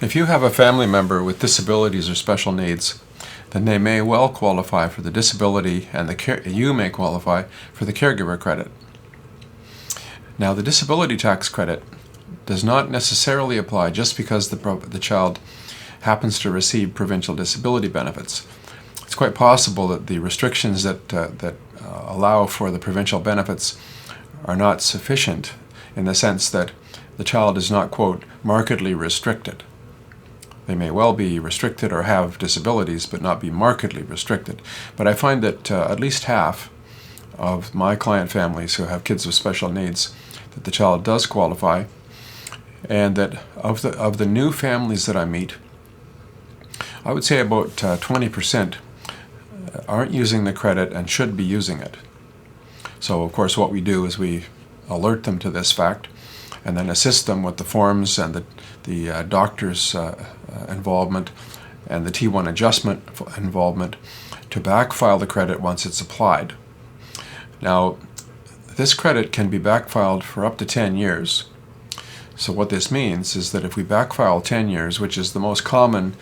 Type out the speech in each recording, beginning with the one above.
If you have a family member with disabilities or special needs, then they may well qualify for the disability, and you may qualify for the caregiver credit. Now, the disability tax credit does not necessarily apply just because the child happens to receive provincial disability benefits. It's quite possible that the restrictions that allow for the provincial benefits are not sufficient, in the sense that the child is not, quote, markedly restricted. They may well be restricted or have disabilities, but not be markedly restricted. But I find that at least half of my client families who have kids with special needs, that the child does qualify, and that of the new families that I meet, I would say about 20% aren't using the credit and should be using it. So of course what we do is we alert them to this fact and then assist them with the forms and the doctor's involvement and the T1 adjustment involvement to backfile the credit once it's applied. Now, this credit can be backfiled for up to 10 years. So what this means is that if we backfile 10 years, which is the most common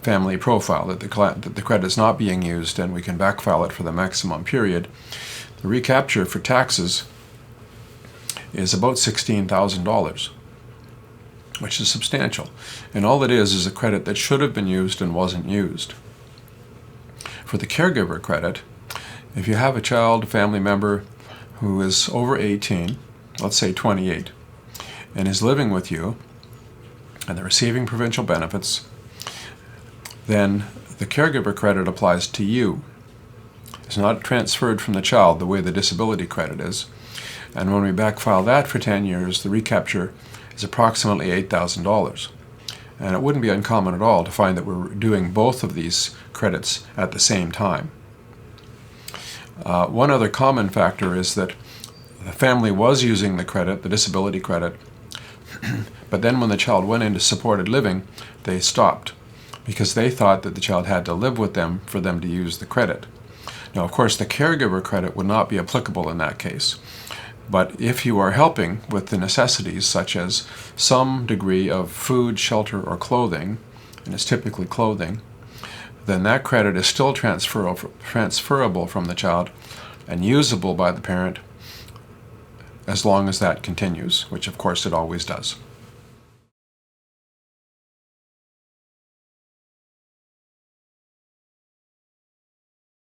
family profile, that the credit is not being used and we can backfile it for the maximum period, the recapture for taxes is about $16,000, which is substantial. And all it is a credit that should have been used and wasn't used. For the caregiver credit, if you have a child, a family member who is over 18, let's say 28, and is living with you, and they're receiving provincial benefits, then the caregiver credit applies to you. It's not transferred from the child the way the disability credit is. And when we backfile that for 10 years, the recapture is approximately $8,000. And it wouldn't be uncommon at all to find that we're doing both of these credits at the same time. One other common factor is that the family was using the credit, the disability credit, but then when the child went into supported living, they stopped because they thought that the child had to live with them for them to use the credit. Now, of course, the caregiver credit would not be applicable in that case. But if you are helping with the necessities, such as some degree of food, shelter, or clothing, and it's typically clothing, then that credit is still transferable from the child and usable by the parent as long as that continues, which of course it always does.